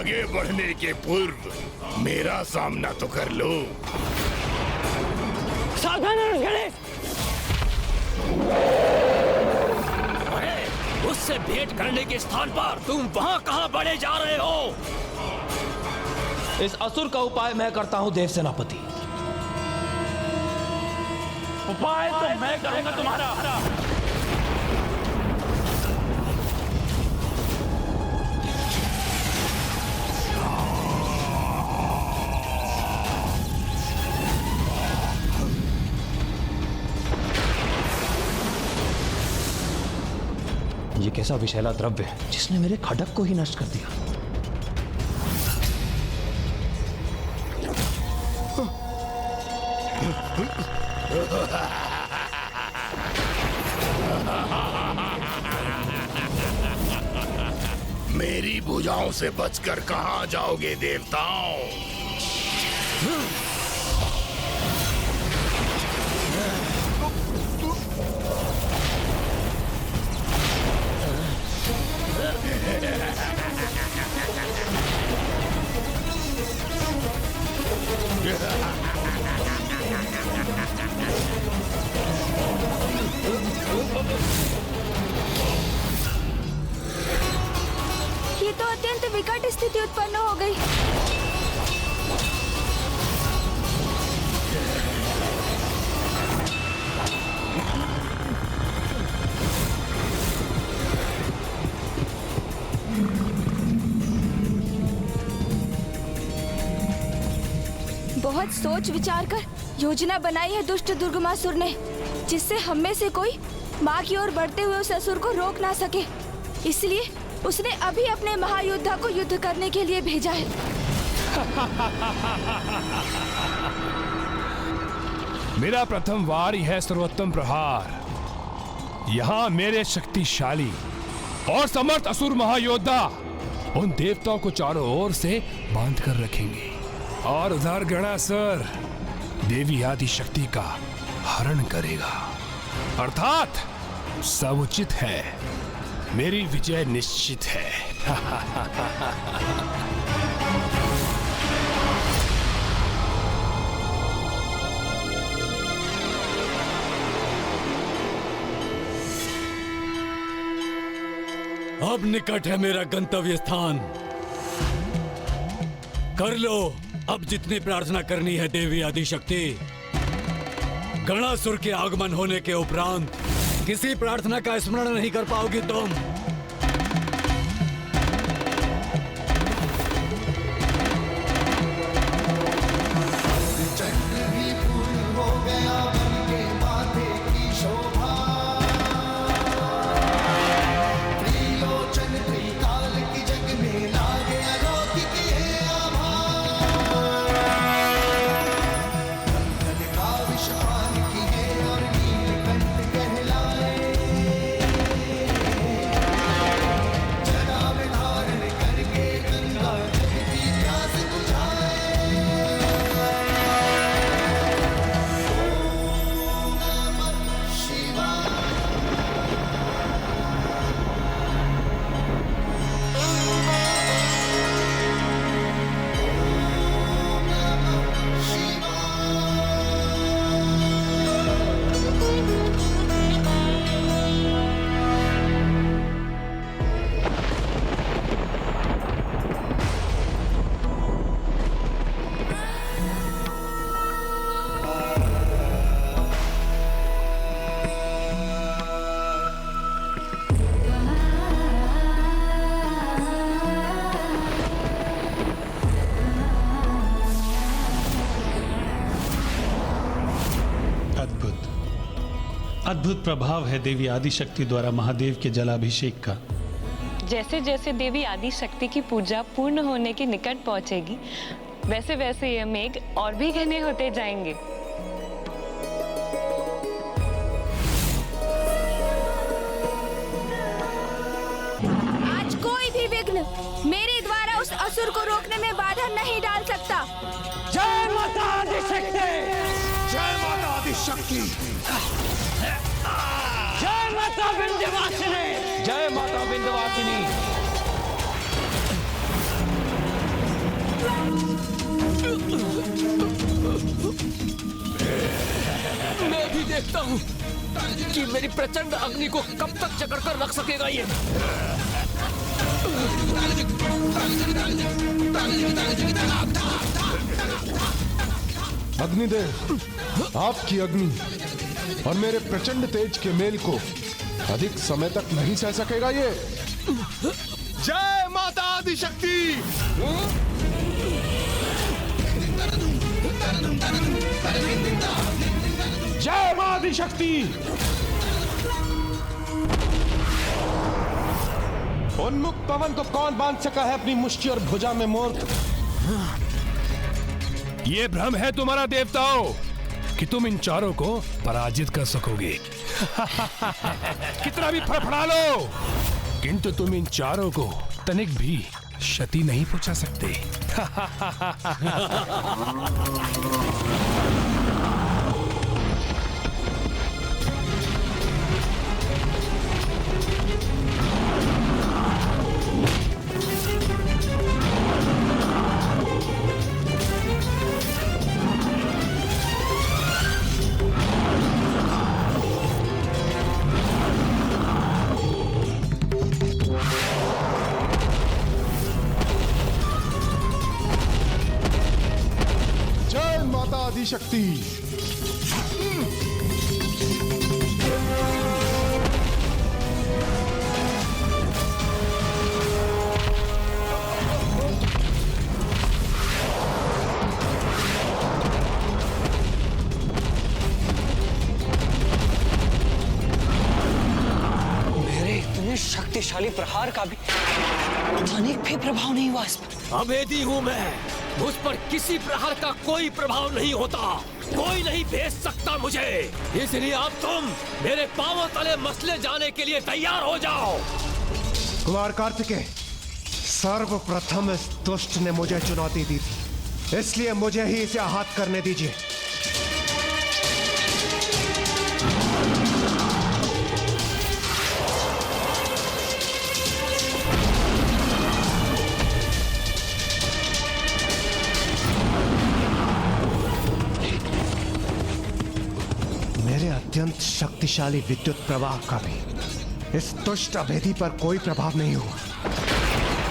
आगे बढ़ने के पूर्व मेरा सामना तो कर लो। सावधान गणेश। उससे भेंट करने के स्थान पर तुम वहां कहां बढ़े जा रहे हो? इस असुर का उपाय मैं करता हूं देव सेनापति। उपाय तो मैं करूंगा तुम्हारा। ये कैसा विषैला द्रव्य है जिसने मेरे खड्ग को ही नष्ट कर दिया। मेरी भुजाओं से बचकर कहां जाओगे देवताओं? ये तो अत्यंत विकट स्थिति उत्पन्न हो गई। बहुत सोच विचार कर योजना बनाई है दुष्ट दुर्गमासुर ने, जिससे हम में से कोई माँ की ओर बढ़ते हुए उस असुर को रोक ना सके। इसलिए उसने अभी अपने महायोद्धा को युद्ध करने के लिए भेजा है। मेरा प्रथम वार ही है सर्वोत्तम प्रहार। यहाँ मेरे शक्तिशाली और समर्थ असुर महायोद्धा उन देवताओं को चारों ओर से बांध कर रखेंगे और उधर गणासुर देवी आदि शक्ति का हरण करेगा। अर्थात सब उचित है, मेरी विजय निश्चित है। अब निकट है मेरा गंतव्य स्थान। कर लो अब जितनी प्रार्थना करनी है देवी आदि शक्ति। गणासुर के आगमन होने के उपरांत किसी प्रार्थना का स्मरण नहीं कर पाओगी तुम। अद्भुत प्रभाव है देवी आदिशक्ति द्वारा महादेव के जलाभिषेक का। जैसे जैसे देवी आदि शक्ति की पूजा पूर्ण होने के निकट पहुंचेगी, वैसे वैसे ये मेघ और भी घने होते जाएंगे। आज कोई भी विघ्न मेरे द्वारा उस असुर को रोकने में बाधा नहीं डाल सकता। जय माता आदिशक्ति। जय माता आदिशक्ति। जय माता विंध्यवासिनी। जय माता विंध्यवासिनी। देखता हूँ कि मेरी प्रचंड अग्नि को कब तक जकड़ कर रख सकेगा ये। अग्निदेव, आपकी अग्नि और मेरे प्रचंड तेज के मेल को अधिक समय तक नहीं सह सकेगा ये। जय माता आदिशक्ति। जय मां आदिशक्ति। उन्मुख पवन को कौन बांध सका है अपनी मुष्टि और भुजा में मोर? ये भ्रम है तुम्हारा देवताओं कि तुम इन चारों को पराजित कर सकोगे। कितना भी फड़फड़ा लो, किंतु तुम इन चारों को तनिक भी क्षति नहीं पहुंचा सकते। शक्ति। मेरे इतने शक्तिशाली प्रहार का भी तनिक भी प्रभाव नहीं हुआ इस पर। अभेदी हूँ मैं, मुझ पर किसी प्रहार का कोई प्रभाव नहीं होता, कोई नहीं भेज सकता मुझे। इसलिए अब तुम मेरे पांवों तले मसले जाने के लिए तैयार हो जाओ। कुमार कार्तिकेय, सर्वप्रथम इस दुष्ट ने मुझे चुनौती दी थी, इसलिए मुझे ही इसे आहत करने दीजिए। अत्यंत शक्तिशाली विद्युत प्रवाह का भी इस दुष्ट अभेदी पर कोई प्रभाव नहीं हुआ,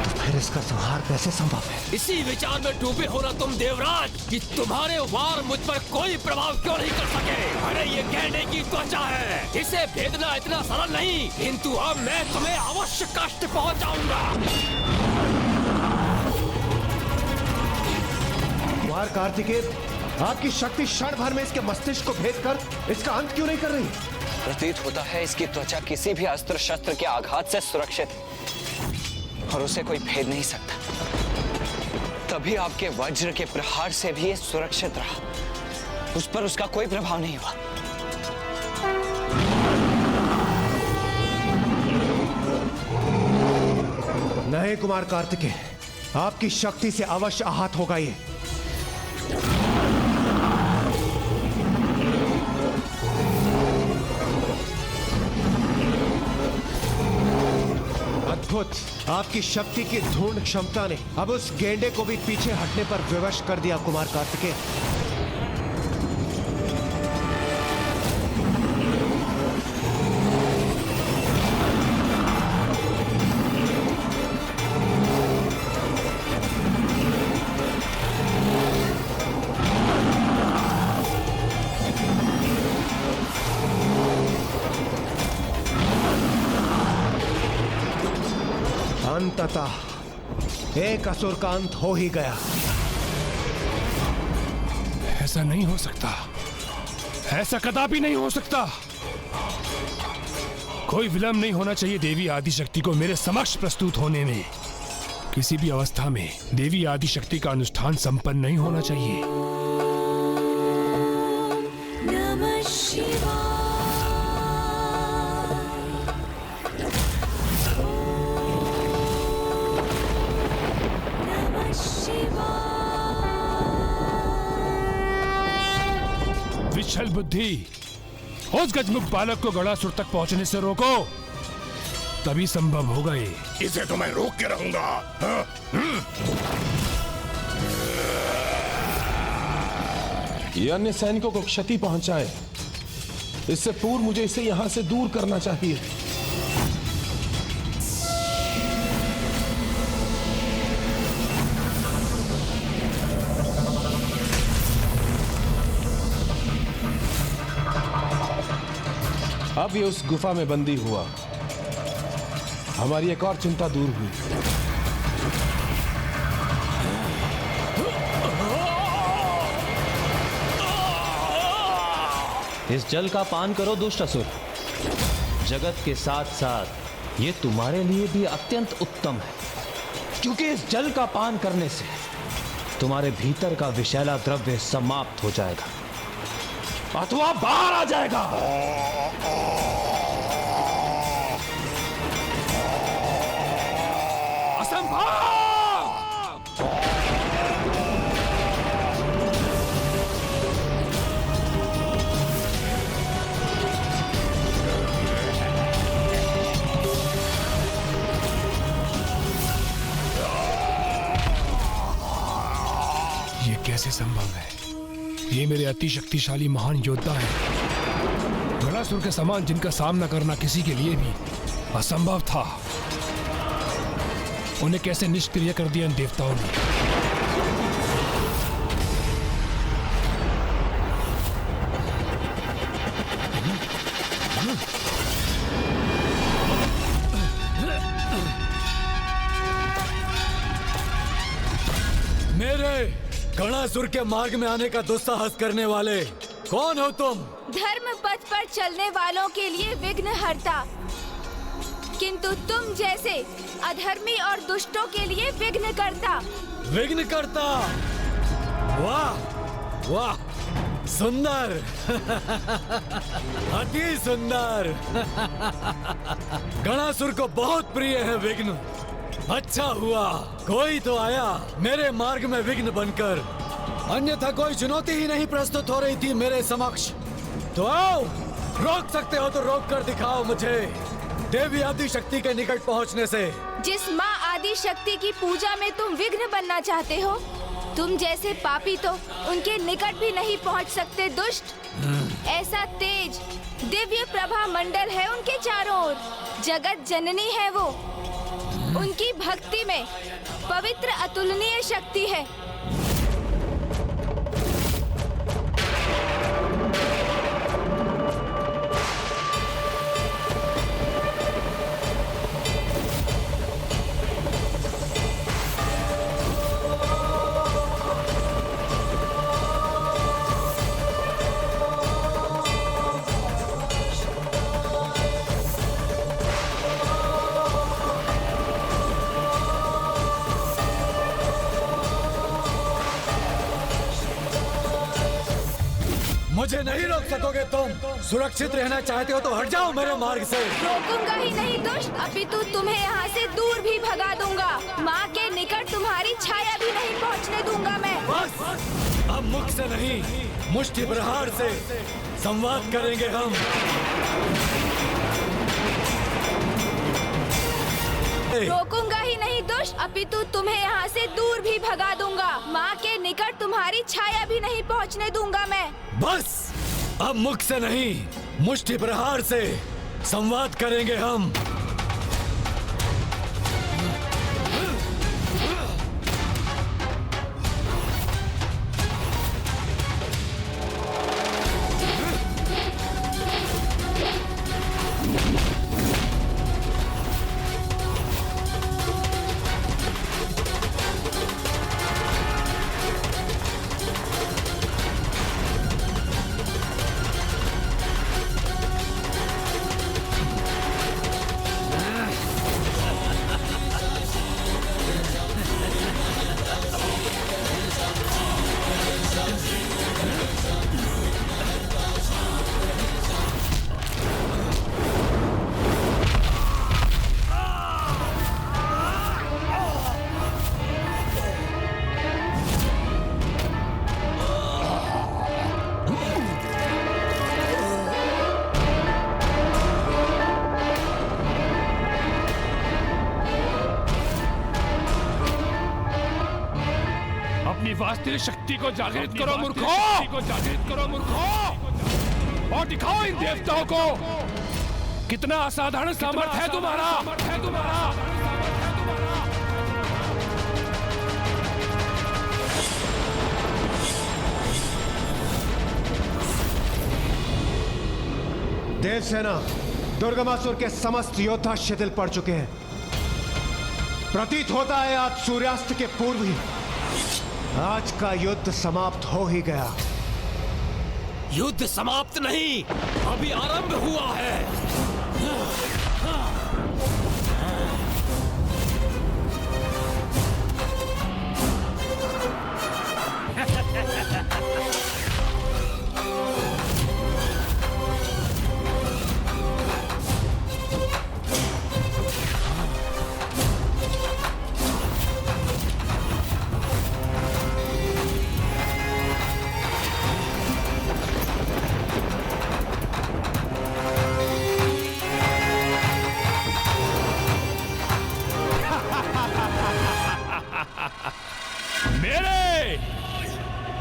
तो फिर इसका संहार कैसे संभव है? इसी विचार में डूबे हो ना तुम देवराज कि तुम्हारे वार मुझ पर कोई प्रभाव क्यों नहीं कर सके। अरे ये गैंडे की त्वचा है, इसे भेदना इतना सरल नहीं, किंतु अब मैं तुम्हें अवश्य कष्ट पहुंचाऊंगा। कुमार कार्तिकेय, आपकी शक्ति क्षण भर में इसके मस्तिष्क को भेद कर इसका अंत क्यों नहीं कर रही? प्रतीत होता है इसकी त्वचा किसी भी अस्त्र शस्त्र के आघात से सुरक्षित है और उसे कोई भेद नहीं सकता। तभी आपके वज्र के प्रहार से भी ये सुरक्षित रहा, उस पर उसका कोई प्रभाव नहीं हुआ। नहीं कुमार कार्तिकेय, आपकी शक्ति से अवश्य आहत होगा ये। आपकी शक्ति की धूर्ण क्षमता ने अब उस गेंडे को भी पीछे हटने पर विवश कर दिया कुमार कार्तिकेय। अंततः एक असुर का अंत हो ही गया। ऐसा नहीं हो सकता, ऐसा कदापि नहीं हो सकता। कोई विलंब नहीं होना चाहिए देवी आदिशक्ति को मेरे समक्ष प्रस्तुत होने में। किसी भी अवस्था में देवी आदिशक्ति का अनुष्ठान संपन्न नहीं होना चाहिए। नमः शिवाय। विचल बुद्धि, उस गजमुख बालक को गणासुर तक पहुंचने से रोको, तभी संभव होगा ये। इसे तो मैं रोक के रहूंगा। ये अन्य सैनिकों को क्षति पहुंचाए, इससे पूर्व मुझे इसे यहां से दूर करना चाहिए। अब ये उस गुफा में बंदी हुआ, हमारी एक और चिंता दूर हुई। इस जल का पान करो दुष्ट असुर। जगत के साथ साथ ये तुम्हारे लिए भी अत्यंत उत्तम है, क्योंकि इस जल का पान करने से तुम्हारे भीतर का विषैला द्रव्य समाप्त हो जाएगा अथवा बाहर आ जाएगा। असंभव! ये कैसे संभव है? ये मेरे अति शक्तिशाली महान योद्धा है, गणासुर के समान, जिनका सामना करना किसी के लिए भी असंभव था। उन्हें कैसे निष्क्रिय कर दिया इन देवताओं ने? मेरे गणासुर के मार्ग में आने का दुस्साहस करने वाले कौन हो तुम? धर्म पथ पर चलने वालों के लिए विघ्नहर्ता, किंतु तुम जैसे अधर्मी और दुष्टों के लिए विघ्नकर्ता। विघ्नकर्ता? वाह वाह, सुंदर अति सुंदर। गणासुर को बहुत प्रिय है विघ्न। अच्छा हुआ कोई तो आया मेरे मार्ग में विघ्न बनकर, अन्यथा कोई चुनौती ही नहीं प्रस्तुत हो रही थी मेरे समक्ष। तो आओ, रोक सकते हो तो रोक कर दिखाओ मुझे देवी आदि शक्ति के निकट पहुंचने से। जिस माँ आदि शक्ति की पूजा में तुम विघ्न बनना चाहते हो, तुम जैसे पापी तो उनके निकट भी नहीं पहुंच सकते दुष्ट। ऐसा तेज दिव्य प्रभा मंडल है उनके चारों ओर, जगत जननी है वो। उनकी भक्ति में पवित्र अतुलनीय शक्ति है। मुझे नहीं रोक सकोगे तुम। सुरक्षित रहना चाहते हो तो हट जाओ मेरे मार्ग से। रोकूंगा ही नहीं दुष्ट, अपितु तुम्हें यहाँ से दूर भी भगा दूंगा। माँ के निकट तुम्हारी छाया भी नहीं पहुँचने दूंगा मैं। बस, अब मुख से नहीं मुष्टि प्रहार से संवाद करेंगे हम। रोकूंगा ही नहीं दुष्ट, अपितु तुम्हें यहाँ से दूर भी भगा दूंगा। माँ के निकट तुम्हारी छाया भी नहीं पहुँचने दूंगा मैं। बस, अब मुख से नहीं मुष्टि प्रहार से संवाद करेंगे हम। वास्तविक शक्ति को जागृत करो मूर्खों! और दिखाओ इन देवताओं को कितना असाधारण सामर्थ्य है तुम्हारा। देवसेना, दुर्गमासुर के समस्त योद्धा शिथिल पड़ चुके हैं। प्रतीत होता है आज सूर्यास्त के पूर्व ही आज का युद्ध समाप्त हो ही गया। युद्ध समाप्त नहीं, अभी आरंभ हुआ है।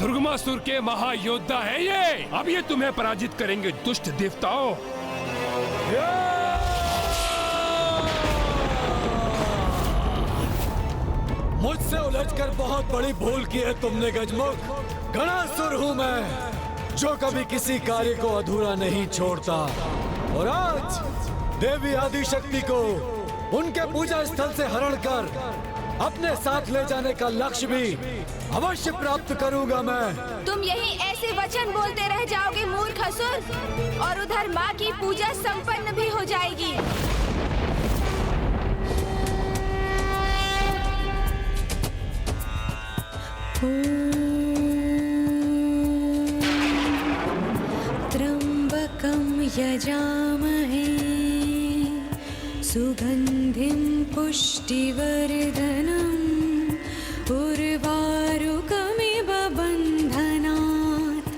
दुर्गमासुर के महायोद्धा है ये। अब ये तुम्हें पराजित करेंगे दुष्ट देवताओं। मुझसे उलझकर बहुत बड़ी भूल की है तुमने गजमुख। गणासुर हूं मैं, जो कभी किसी कार्य को अधूरा नहीं छोड़ता। और आज देवी आदिशक्ति को उनके पूजा स्थल से हरण कर अपने साथ ले जाने का लक्ष्य भी अवश्य प्राप्त करूंगा मैं। तुम यही ऐसे वचन बोलते रह जाओगे मूर्ख असुर, और उधर माँ की पूजा संपन्न भी हो जाएगी। त्र्यंबकं यजामहे सुगंधिं पुष्टिवर्धनम् उर्वारुकमिव बन्धनात्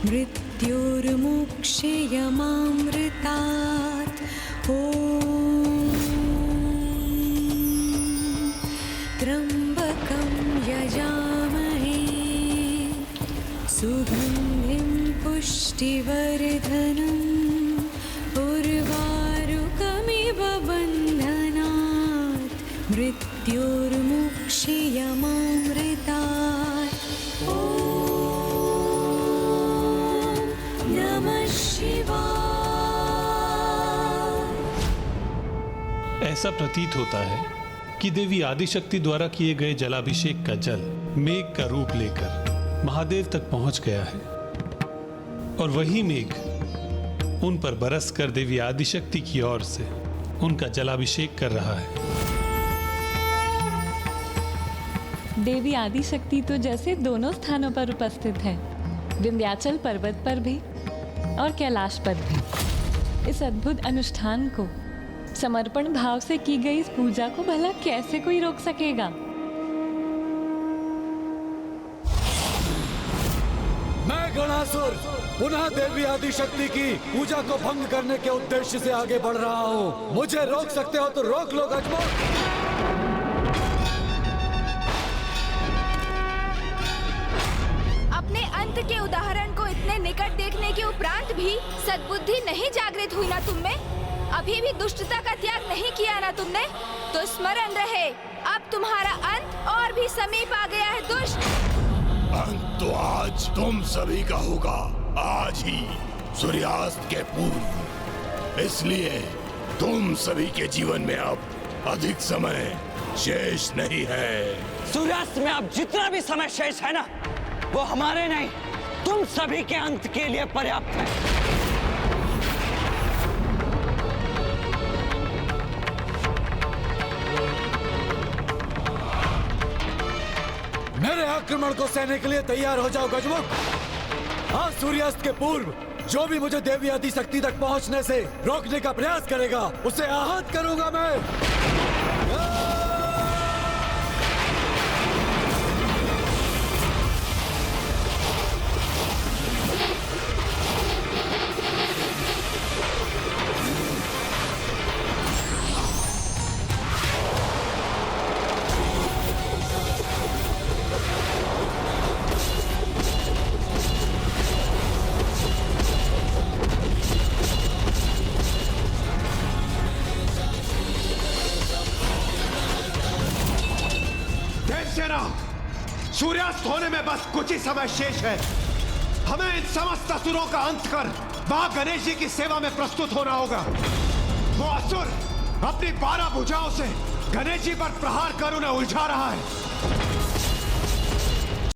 मृत्युर्मुक्षयमामृतात्। ॐ त्र्यंबकं यजामहे सुगंधिं पुष्टिवर्धनम् उर्वारुकमिव बन्धनात् मृत्युर्मुक्षयमामृतात्। ॐ नमः शिवाय। ऐसा प्रतीत होता है कि देवी आदिशक्ति द्वारा किए गए जलाभिषेक का जल मेघ का रूप लेकर महादेव तक पहुंच गया है, और वही मेघ उन पर बरस कर देवी आदिशक्ति की ओर से उनका जलाभिषेक कर रहा है। देवी आदिशक्ति तो जैसे दोनों स्थानों पर उपस्थित है, विंध्याचल पर्वत पर भी और कैलाश पर भी। इस अद्भुत अनुष्ठान को, समर्पण भाव से की गई इस पूजा को भला कैसे कोई रोक सकेगा? मैं गणासुर पुनः देवी आदिशक्ति की पूजा को भंग करने के उद्देश्य से आगे बढ़ रहा हूँ। मुझे रोक सकते हो तो रोक लो गजमुख। अपने अंत के उदाहरण को इतने निकट देखने के उपरांत भी सद्बुद्धि नहीं जागृत हुई ना तुम में? अभी भी दुष्टता का त्याग नहीं किया ना तुमने? तो स्मरण रहे, अब तुम्हारा अंत और भी समीप आ गया है दुष्ट। अंत तो आज तुम सभी का होगा, आज ही सूर्यास्त के पूर्व। इसलिए तुम सभी के जीवन में अब अधिक समय शेष नहीं है। सूर्यास्त में अब जितना भी समय शेष है ना, वो हमारे नहीं, तुम सभी के अंत के लिए पर्याप्त है। मेरे आक्रमण को सहने के लिए तैयार हो जाओ गजमुख। आज सूर्यास्त के पूर्व जो भी मुझे देवी आदिशक्ति तक पहुंचने से रोकने का प्रयास करेगा, उसे आहत करूंगा मैं। सूर्यास्त होने में बस कुछ ही समय शेष है। हमें इन समस्त असुरों का अंत कर मां गणेश जी की सेवा में प्रस्तुत होना होगा। वो असुर अपनी 12 भुजाओं से गणेश जी पर प्रहार कर उन्हें उलझा रहा है।